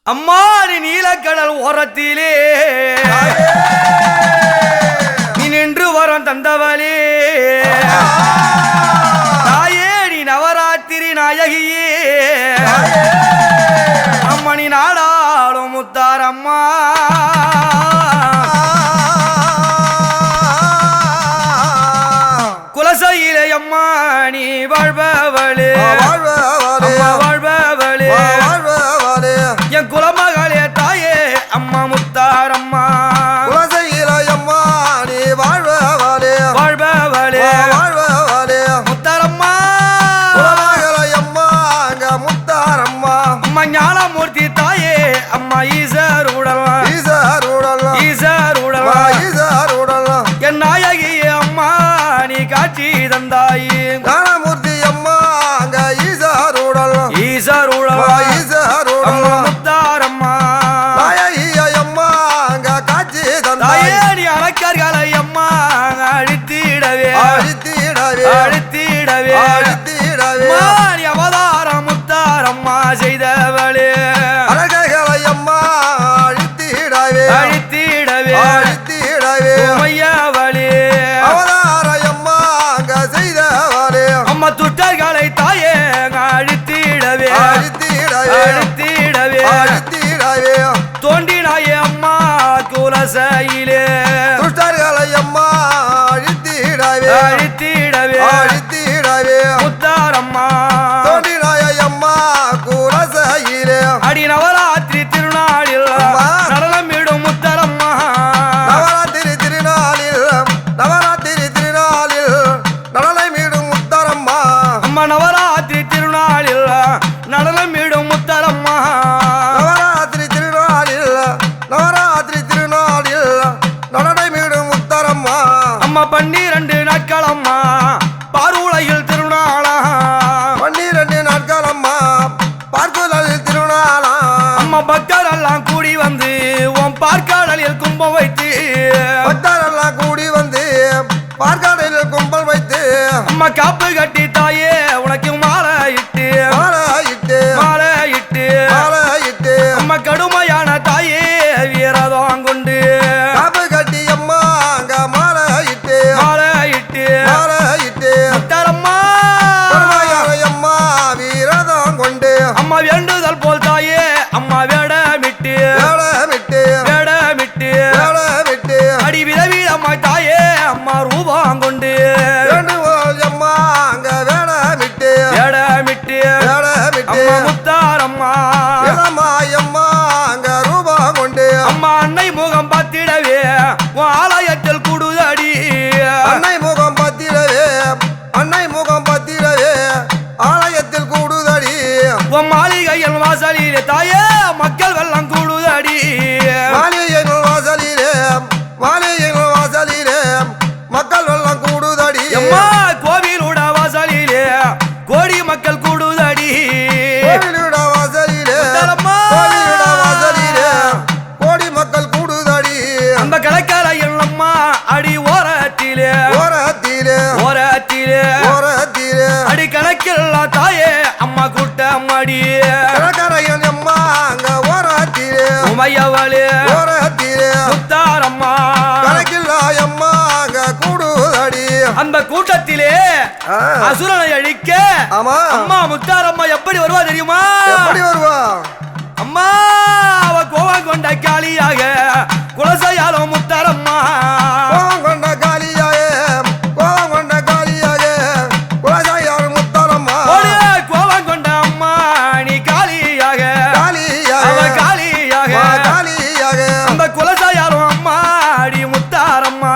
அம்மா நீ நீலக்கடல் ஓரத்திலே நீ நின்று வரம் தந்தவளே தாயே நீ நவராத்திரி நாயகியே அம்மணி நாடாளும் முத்தாரம்மா குலசையிலே அம்மா நீ வாழ்பவளே வாழ்பவளே என் குலமகளே தாயே அம்மா முத்தாரம்மா குலசையிலே அம்மா நீ வாழ்பவளே வாழ்பவளே வாழ்பவளே முத்தாரம்மா குலமகளே அம்மா அங்க முத்தாரம்மா அம்மா ஞானமூர்த்தி தாயே அம்மா ஈசர் உடலாம் ஈசர் உடலாம் ஈசர் உடலாம் ஈசர் உடலாம் என் நாயகியே அம்மா நீ காட்சி தந்தாயே ஞானமூர்த்தி அம்மா அங்க ஈசர் உடலாம் ஈசர் உடலாம் ஈசர் அம்மா உடலாம் முத்தாரம்மா நாயகியே அம்மா அங்க காட்சி தந்தாயே தாயே நீ அலக்கர்களை அம்மா அழித்திடவே அழித்திடவே அழித்திடவே அழித்திடவே அம்மா நீ அவதாரம் முத்தாரம்மா செய்தவளே அழகைகளை அம்மா அழித்திடவே அழித்திடவே அழித்திடவே உமையவளே அவதார அம்மா அங்க செய்தவளே அம்மா துட்டர்களை தாயே அழித்திடவே அழித்திடவே அழித்திடவே அழித்திடவே தோண்டினாயே அம்மா குலசையிலே துஷ்டர்களை அம்மா அழித்திடவே அழித்திடவே அழித்திடவே முத்தாரம்மா தோன்றினாய அம்மா குலசையிலே அடி நவராத்திரி திருநாளில் அம்மா. நடனமிடும் முத்தாரம்மா நவராத்திரி திருநாளில் நவராத்திரி திருநாளில் நடனை மீடும் முத்தரம்மா அம்மா நவராத்திரி திருநாளில் நடனமிடும் முத்தாரம்மா நவராத்திரி திருநாளில் நவராத்திரி திருநாளில் நடனை மீடும் முத்தரம்மா அம்மா 12 நாட்கள் அம்மா பார்வுலையில் திருநாளா 12 நாட்கள் அம்மா பார்க்குதலில் திருநாளா அம்மா பக்தர் எல்லாம் கூடி வந்து உன் பார்க்கடலில் கும்பம் வைத்து பக்தரெல்லாம் கூடி வந்து பார்க்கடலில் கும்பல் வைத்து அம்மா காப்பு கட்டி தாயே உனக்கு மாலை இட்டு மாலையிட்டு மாலை இட்டு மாலையிட்டு அம்மா கடுமையான தாயே வீரதம் கொண்டு காப்பு கட்டி அம்மா அங்க மாலையிட்டு மாலை இட்டு மாலையிட்டு முத்தாரம்மா கருணையாளை அம்மா வீரதம் கொண்டு அம்மா வேண்டுதல் போல் தாயே அம்மா வேடமிட்டு வேடமிட்டு வேடமிட்டு வேடமிட்டு அடி விதவிதம்மா தாயே அம்மா ரூபம் கொண்டு வேண்டுகோள் அம்மா அங்க வேடமிட்டு வேடமிட்டு வேடமிட்டு அம்மா முத்தாரம்மா இளமாயம்மா அங்க ரூபம் கொண்டு அம்மா அன்னை முகம் பார்த்திடவே உன் ஆலயத்தில் கூடுதடி அன்னை முகம் பத்திரவே அன்னை முகம் பத்திரவே ஆலயத்தில் கூடுதடி உன் மாளிகையில் வாசலிலே தாயே மக்கள் வெள்ளம் கூடுதடி மாளிகைகள் வாசலிலே மாளிகைகள் வாசலிலே மக்கள் வெள்ளம் கூடுதடி அம்மா கோவிலுட வாசலிலே கோடி மக்கள் கூடுதடி கோவிலுட வாசலிலே முத்தாரம்மா. கோவிலுட வாசலிலே கோடி மக்கள் கூடுதடி அந்த கடற்கரையில் அம்மா அடி ஓரத்திலே ஓரத்திலே ஓரத்திலே ஓரத்திலே அடி கணக்கில் தாயே அம்மா கூட்டம் அடி கடற்கரையன் அம்மா அங்க ஓரத்திலே உமையவளே ஓரத்திலே முத்தாரம்மா கணக்கில்லா அம்மா அங்க கூடுதடி அந்த கூட்டத்திலே ஆ. அசுரனை அழிக்க ஆமா அம்மா முத்தாரம்மா எப்படி வருவா தெரியுமா எப்படி வருவா அம்மா அவ கோவம் கொண்ட காளியாக குலசையாலும் முத்தாரம்மா கோவம் கொண்ட காளியாக கோவம் கொண்ட காளியாக குலசாயார் முத்தாரம்மா ஓடிய கோவம் கொண்ட அம்மா நீ காளியாக காளியாக அவ காளியாக காளியாக அந்த குலசையாலும் அம்மா அடி முத்தாரம்மா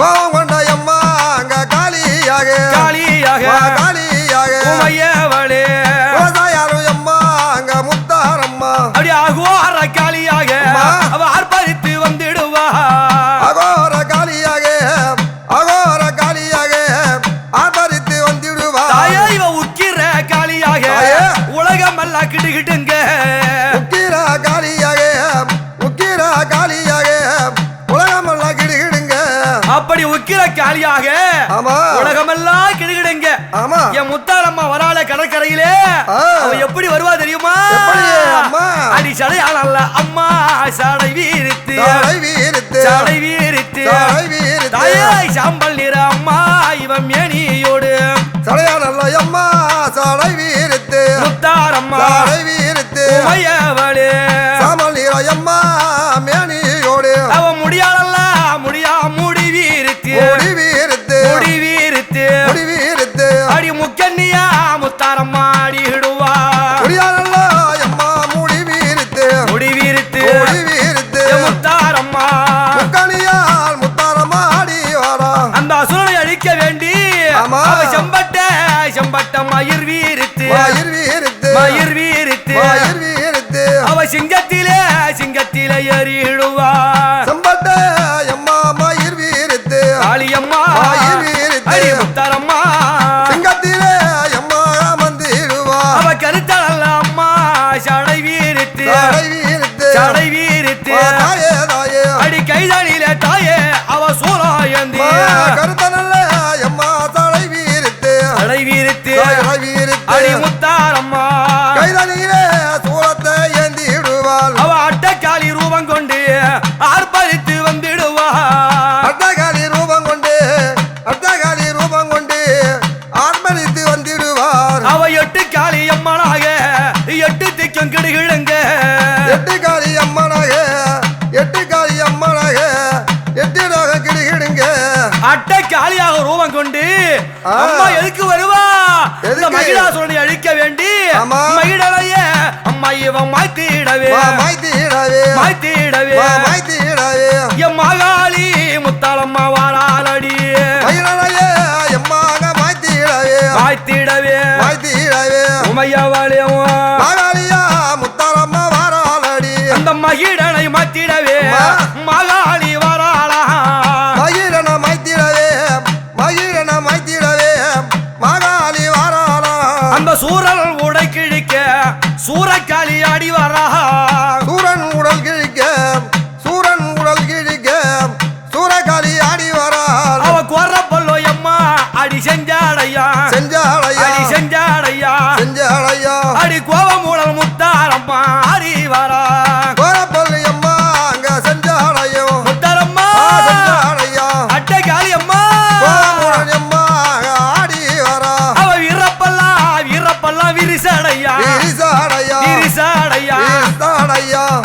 கோவம் கொண்ட அம்மா அங்க காளியாக காளியாக காளியாக உமையவளே குலசாயாரும் அம்மா அங்க முத்தாரம்மா அப்படி அகோர காளியாக அம்மா. அவ ஆர்ப்பரித்து வந்திடுவா அகோர காளியாக அகோர காளியாக ஆபரித்து வந்திடுவா தாயே இவ உக்கிர காளியாக தாயே. உலகம் எல்லாம் கிடுகிட்டுங்க உக்கிர காளியாக உக்கிர காளியாக உலகமெல்லாம் கிடுகிடுங்க அப்படி உக்கிர காளியாக ஆமா உலகமெல்லாம் கிடுகிடுங்க ஆமா என் முத்தாரம்மா வரால கடற்கரையிலே ஆ. அவ எப்படி வருவா தெரியுமா எப்படி அம்மா? அடி சடையாளல்ல அம்மா சடை வீரித்து சடை வீரித்து தாயாய் சாம்பல் நிற அம்மா இவன் மேனியோடு சடையாளல்ல அம்மா சடை வீரித்து முத்தாரம்மா சடை வீரித்து உமையவளே சாம்பல் நிற அம்மா மேனியோடு அவன் முடியாளல்ல முடி வீரித்து முடி வீரித்து அடி முக்கண்ணியா முத்தாரம்மா அடிடுவா முடியாளல்ல அம்மா முடி வீரித்து முத்தாரம்மா முக்கணியால் முத்தாரம்மா அடி வாரா அந்த அசுரனை அழிக்க வேண்டி ஆமா. அவ செம்பட்ட மயிர் வீரித்து அவ சிங்கத்திலே ஏறிடுவா செம்பட்ட அம்மா மயிர் வீரித்து காளியம்மா மயிர் வீரித்து அடி முத்தாரம்மா சிங்கத்திலே அம்மா மந்திடுவா அவ கருத்தல்ல அம்மா சடை வீரித்து சடை வீரித்து தாயே தாயே அடி கைதானிலே தாயே அவ சூரா ஏந்தி கருத்தனல்ல அம்மா தலை வீரித்து சடை வீரித்து வீரித்து அடி முத்தாரம்மா கைதனிலே சூலத்தை ஏந்திடுவாள் அவ அட்டக்காளி ரூபம் கொண்டு ஆர்ப்பரித்து வந்திடுவா அட்டகாலி ரூபம் கொண்டு ஆர்ப்பரித்து வந்திடுவார் அவ எட்டு காளி அம்மனாக எட்டு திக்கும் கிடுகிடுங்க எட்டு காளி அம்மனாக எட்டிடாக கிடுகிடுங்க அட்டக்காளியாக ரூபம் கொண்டு அம்மா எதுக்கு வருவா இந்த மகிழாசுரனை அழிக்க வேண்டி ஆமா. மகிழலையே அம்மா இவன் மாய்த்திடவே என் மகாளி முத்தாளம்மா வாராளடி மகிழனையே எம்மாக மாய்த்திடவே உமையவளே மகாலியா முத்தாரம்மா வாராளடி அந்த மகிழனை மாத்திடவே மகாளி வராளா மகிழன மைத்திடவே மகாலி வாராளா அந்த சூரல் உடை கிழிக்க சூரக்காளி அடி வரா சூரன் உடல் கிழிக்க சூரகாளி ஆடி வாராள் அவ குறப்பல்லோ எம்மா அடி செஞ்சாடையா அடி கோவமூடல் முத்தாரம்மா அடி வரா கோரப்பள்ளி அம்மா அங்க செஞ்சாலையோ முத்தாரம்மா செஞ்சாலையா அட்டைக்காளி அம்மா கோரமுடன் அம்மா ஆடி வரா அவ வீரப்பல்லாம் விரிசடையா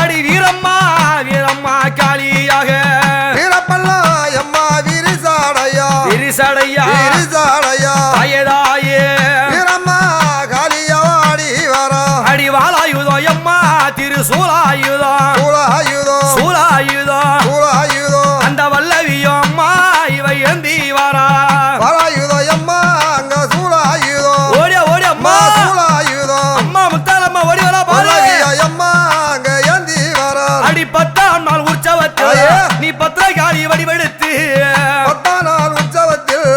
அடி வீரம்மா காளியாக வீரப்பல்லா அம்மா விரிசடையா தாயே வீரம்மா காளியா ஆடி வரா அடி வாளாயுதோ எம்மா சூலாயுதம் அந்த வல்லவியோ அம்மா இவ ஏந்தி வரா வாராயுதோ அம்மா அங்க சூலாயுதோ ஓடி அம்மா அம்மா முத்தாலம்மா ஓடி வரா பாரு அம்மா அங்க ஏந்தி வரா அடி 10ஆம் நாள் உற்சவத்தில் ஐயே. நீ பத்திரகாளி வடிவெடுத்து 10ஆம் நாள் உற்சவத்தில்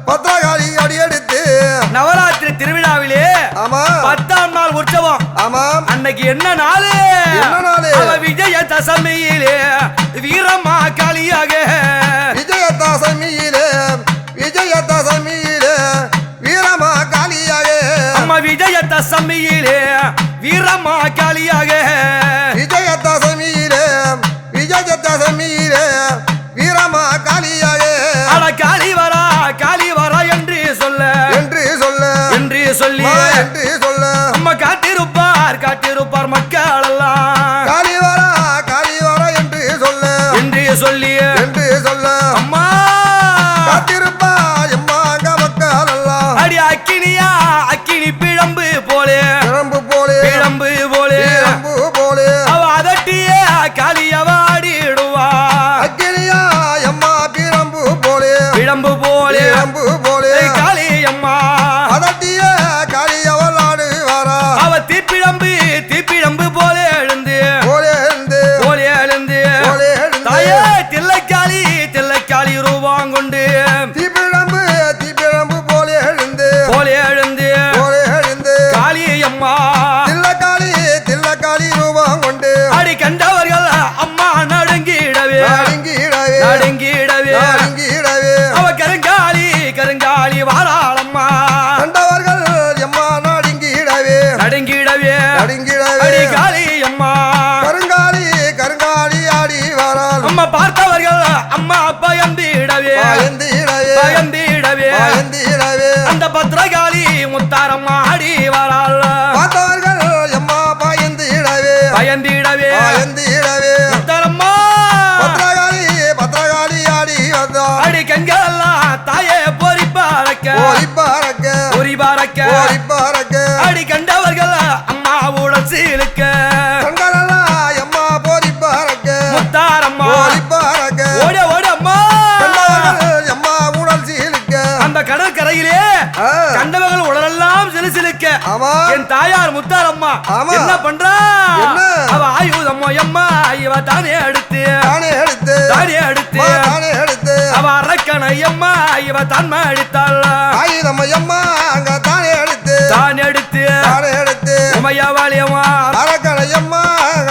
பத்திரகாளி அடியெடுத்து நவராத்திரி திருவிழாவிலே ஆமா 10ஆம் நாள் உற்சவம் ஆமாம் அன்னைக்கு என்ன நாளு என்ன நாளு? அவ விஜய தசமியிலே வீரம்மா காளியாக விஜயதசமியிலே வீரமா காளியாக அம்மா விஜய தசமியிலே வீரம்மா காளியாக விஜயதசமியிலே வீரமா காளியாக அட காளி வரா என்று சொல்ல என்று சொல்ல சொல்லி என்று சொல்ல அம்மா காட்டிருப்பார் மக்கள் எல்லாம் காளி வரா என்று சொல்லி என்று சொல்ல அம்மா காத்திருப்பா எம்மா அங்க மக்கள் எல்லாம் அடி அக்கினி பிழம்பு போலே பிழம்பு போலே அவ அதட்டியே காளியவ ஆடிடுவா அக்கினியா எம்மா பிழம்பு போலே காளி அம்மா அதட்டிய காளியவள் ஆடு வரா அவ தீப்பிழம்பு போலே எழுந்து தாயே தில்லைக்காளி ரூபாங்கொண்டு தீப்பிழம்பு போலே எழுந்து காளி அம்மா தில்லக்காளி ரூபம் கொண்டு அடி கண்டவர்கள் அம்மா நடுங்கிடவே அவ கருங்காலி வாராளம்மா கண்டவர்கள் எம்மா நடுங்கிடவே நடுங்கிடவே அடி காளி அம்மா கருங்காலி கருங்காலி ஆடி வராள் அம்மா பார்த்தவர்கள் அம்மா பயந்திடவே பயந்திடவே பயந்திடவே பயந்திடவே அந்த பத்ரகாளி முத்தாரம்மா ஆடி வராள் பார்த்தவர்கள் எம்மா பயந்திடவே பயந்திடவே பயந்திடவே முத்தாரம்மா பத்ரகாளி பத்ரகாளி ஆடி வந்தாள் அடி கண்களெல்லாம் தாயே பொறி பாரக்க ஓடி பாரக்க பொறி பாரக்க ஓடி பாரக்க அடி கண்டவர்கள் அம்மா உடல் சீலுக்க கண்களெல்லாம் எம்மா போடி பாரக்க முத்தாரம்மா ஓடி பாரக்க ஓட ஓட அம்மா கண்டவர்கள் எம்மா உடல் சீலுக்க அந்த கடற்கரையிலே கண்டவர்கள் உடலெல்லாம் சிலுசிலுக்க ஆமா என் தாயார் முத்தாரம்மா ஆமா. என்ன பண்றா என்ன? அவ ஆயுதம்மோ எம்மா இவ தானே எடுத்து தானே எடுத்து தானே எடுத்து தானே எடுத்து அவ அரக்கணை அம்மா இவ தன்மை அடித்தாள் ஆயுதம் எம்மா அங்க தானே எடுத்து தான் எடுத்து தானே எடுத்து உமையாவாளியம்மா அரக்கணை எம்மா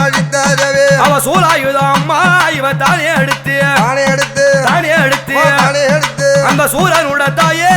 அழித்தரவே அவ சூலாயுதம் அம்மா இவ தானே எடுத்து தானே எடுத்து தானே எடுத்து தானே எடுத்து அந்த சூரனுட தாயே